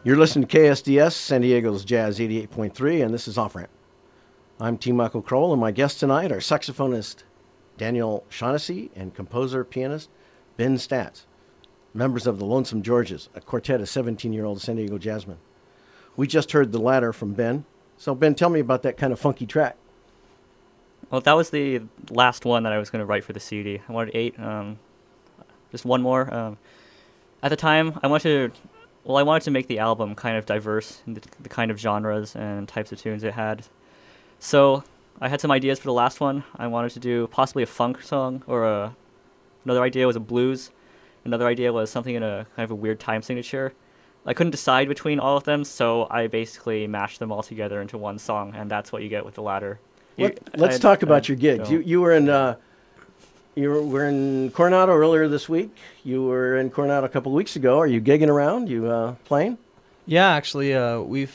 You're listening to KSDS, San Diego's Jazz 88.3, and this is Off Ramp. I'm T. Michael Crowell, and my guests tonight are saxophonist Daniel Shaughnessy and composer-pianist Ben Statz, members of the Lonesome Georges, a quartet of 17-year-old San Diego jazzmen. We just heard the latter from Ben. So, Ben, tell me about that kind of funky track. Well, that was the last one that I was going to write for the CD. I wanted 8, just one more. At the time, I wanted to make the album kind of diverse in the kind of genres and types of tunes it had. So I had some ideas for the last one. I wanted to do possibly a funk song, or another idea was a blues. Another idea was something in a kind of a weird time signature. I couldn't decide between all of them, so I basically mashed them all together into one song, and that's what you get with the latter. Let's talk about your gigs. You were in Coronado earlier this week. You were in Coronado a couple of weeks ago. Are you gigging around? You playing? Yeah, actually, we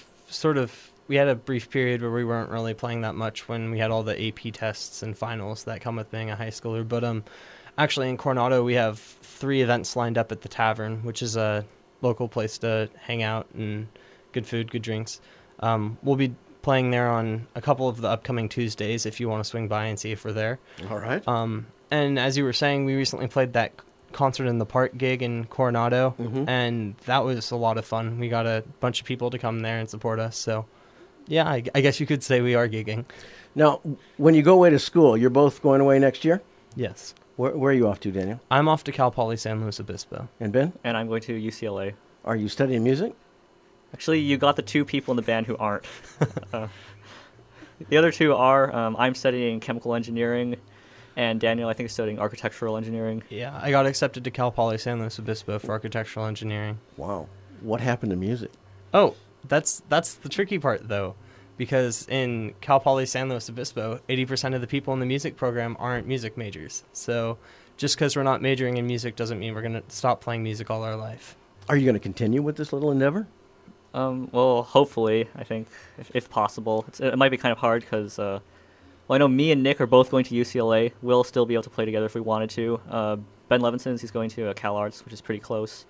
had a brief period where we weren't really playing that much when we had all the AP tests and finals that come with being a high schooler. But actually in Coronado, we have 3 events lined up at the Tavern, which is a local place to hang out and good food, good drinks. We'll be playing there on a couple of the upcoming Tuesdays if you want to swing by and see if we're there. All right. And as you were saying, we recently played that concert in the park gig in Coronado, and that was a lot of fun. We got a bunch of people to come there and support us. So, yeah, I guess you could say we are gigging. Now, when you go away to school, you're both going away next year? Yes. Where are you off to, Daniel? I'm off to Cal Poly San Luis Obispo. And Ben? And I'm going to UCLA. Are you studying music? Actually, you got the 2 people in the band who aren't. The other 2 are, I'm studying chemical engineering, and Daniel, I think, is studying architectural engineering. Yeah, I got accepted to Cal Poly San Luis Obispo for architectural engineering. Wow. What happened to music? Oh, that's the tricky part, though, because in Cal Poly San Luis Obispo, 80% of the people in the music program aren't music majors. So just because we're not majoring in music doesn't mean we're going to stop playing music all our life. Are you going to continue with this little endeavor? Well, hopefully, I think, if possible. It might be kind of hard because, I know me and Nick are both going to UCLA. We'll still be able to play together if we wanted to. Ben Levinson's, he's going to Cal Arts, which is pretty close.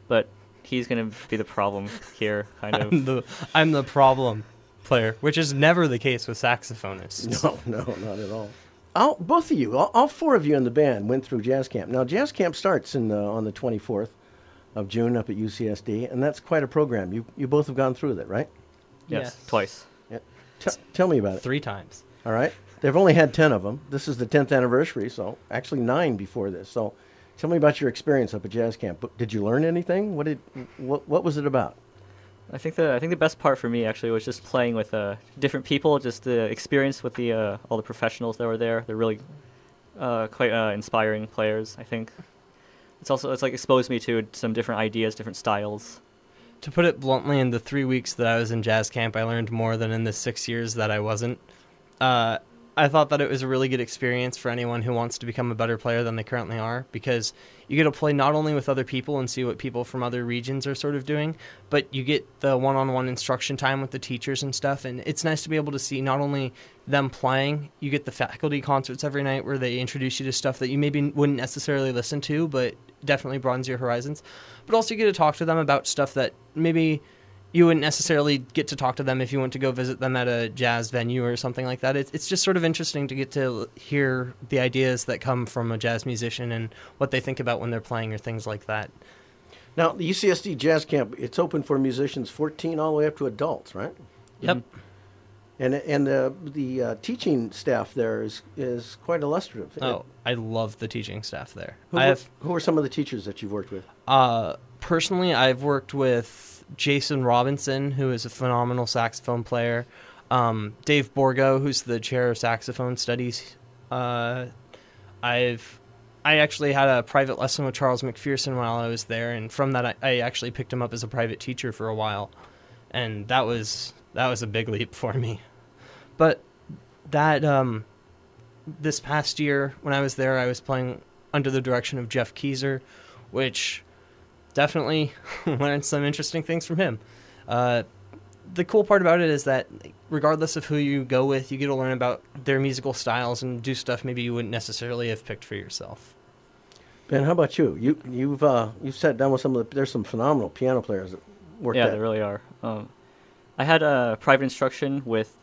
But he's going to be the problem here, kind of. I'm the problem player, which is never the case with saxophonists. No, not at all. Both of you, all 4 of you in the band went through jazz camp. Now, jazz camp starts on the 24th of June up at UCSD, and that's quite a program. You both have gone through that, right? Yes. Twice. Yeah. Tell me about it. 3 times. All right. They've only had 10 of them. This is the 10th anniversary, so actually 9 before this. So tell me about your experience up at jazz camp. Did you learn anything? What was it about? I think the best part for me actually was just playing with different people. Just the experience with all the professionals that were there. They're really quite inspiring players. I think it's like exposed me to some different ideas, different styles. To put it bluntly, in the 3 weeks that I was in jazz camp, I learned more than in the 6 years that I wasn't. I thought that it was a really good experience for anyone who wants to become a better player than they currently are, because you get to play not only with other people and see what people from other regions are sort of doing, but you get the one-on-one instruction time with the teachers and stuff, and it's nice to be able to see not only them playing, you get the faculty concerts every night where they introduce you to stuff that you maybe wouldn't necessarily listen to, but definitely broadens your horizons, but also you get to talk to them about stuff that maybe you wouldn't necessarily get to talk to them if you went to go visit them at a jazz venue or something like that. It's just sort of interesting to get to hear the ideas that come from a jazz musician and what they think about when they're playing or things like that. Now, the UCSD Jazz Camp, it's open for musicians 14 all the way up to adults, right? Yep. And the teaching staff there is quite illustrative. Oh, I love the teaching staff there. Who are some of the teachers that you've worked with? Personally, I've worked with Jason Robinson, who is a phenomenal saxophone player. Dave Borgo, who's the chair of saxophone studies. I actually had a private lesson with Charles McPherson while I was there, and from that I actually picked him up as a private teacher for a while, and that was a big leap for me. But that this past year when I was there, I was playing under the direction of Jeff Keyser, which definitely learned some interesting things from him. The cool part about it is that regardless of who you go with, you get to learn about their musical styles and do stuff maybe you wouldn't necessarily have picked for yourself. Ben, how about you? You've sat down with there's some phenomenal piano players worked Yeah, at? they really are. I had a private instruction with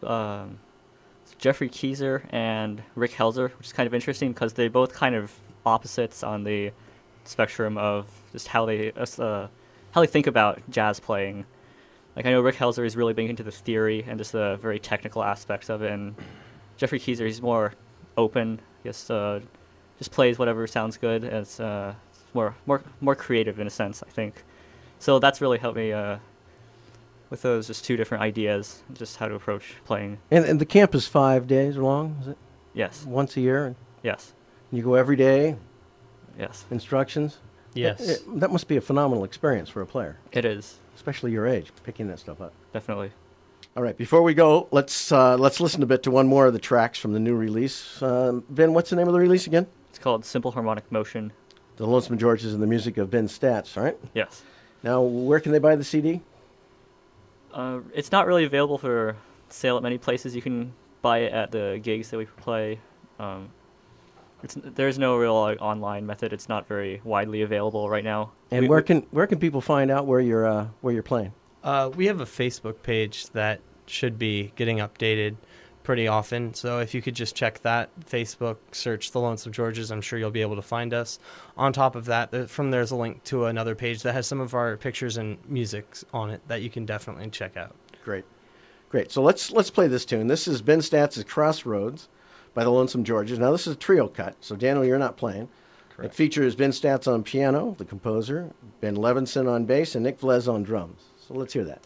Jeffrey Keyser and Rick Helzer, which is kind of interesting because they both kind of opposites on the spectrum of just how they think about jazz playing. Like I know Rick Helzer is really big into the theory and just the very technical aspects of it, and Jeffrey Keyser, he's more open. He just plays whatever sounds good. And it's more creative in a sense, I think. So that's really helped me with those just two different ideas, just how to approach playing. And the camp is 5 days long, is it? Yes. Once a year? Yes. You go every day? Yes. Instructions? Yes. That must be a phenomenal experience for a player, It is. especially your age, picking that stuff up. Definitely. All right, before we go, let's listen a bit to one more of the tracks from the new release. Ben, what's the name of the release again? It's called Simple Harmonic Motion. The Lonesome Georges and the music of Ben Statz, right? Yes. Now, where can they buy the CD? It's not really available for sale at many places. You can buy it at the gigs that we play. There's no real online method. It's not very widely available right now. And where can people find out where you're playing? We have a Facebook page that should be getting updated pretty often. So if you could just check that, Facebook, search The Lonesome Georges, I'm sure you'll be able to find us. On top of that, there's a link to another page that has some of our pictures and music on it that you can definitely check out. Great. So let's play this tune. This is Ben Statz's Crossroads by the Lonesome Georges. Now, this is a trio cut, so Daniel, you're not playing. Correct. It features Ben Statz on piano, the composer, Ben Levinson on bass, and Nick Velez on drums. So let's hear that.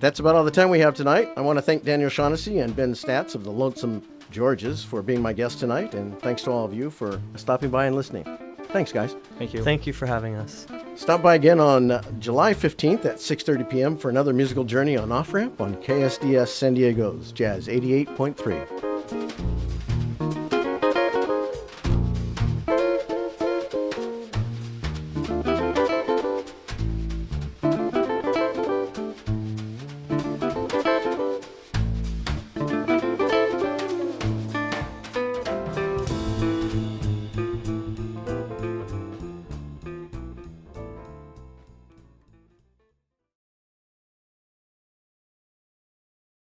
That's about all the time we have tonight. I want to thank Daniel Shaughnessy and Ben Statz of the Lonesome Georges for being my guests tonight, and thanks to all of you for stopping by and listening. Thanks, guys. Thank you. Thank you for having us. Stop by again on July 15th at 6:30 p.m. for another musical journey on Off Ramp on KSDS San Diego's Jazz 88.3.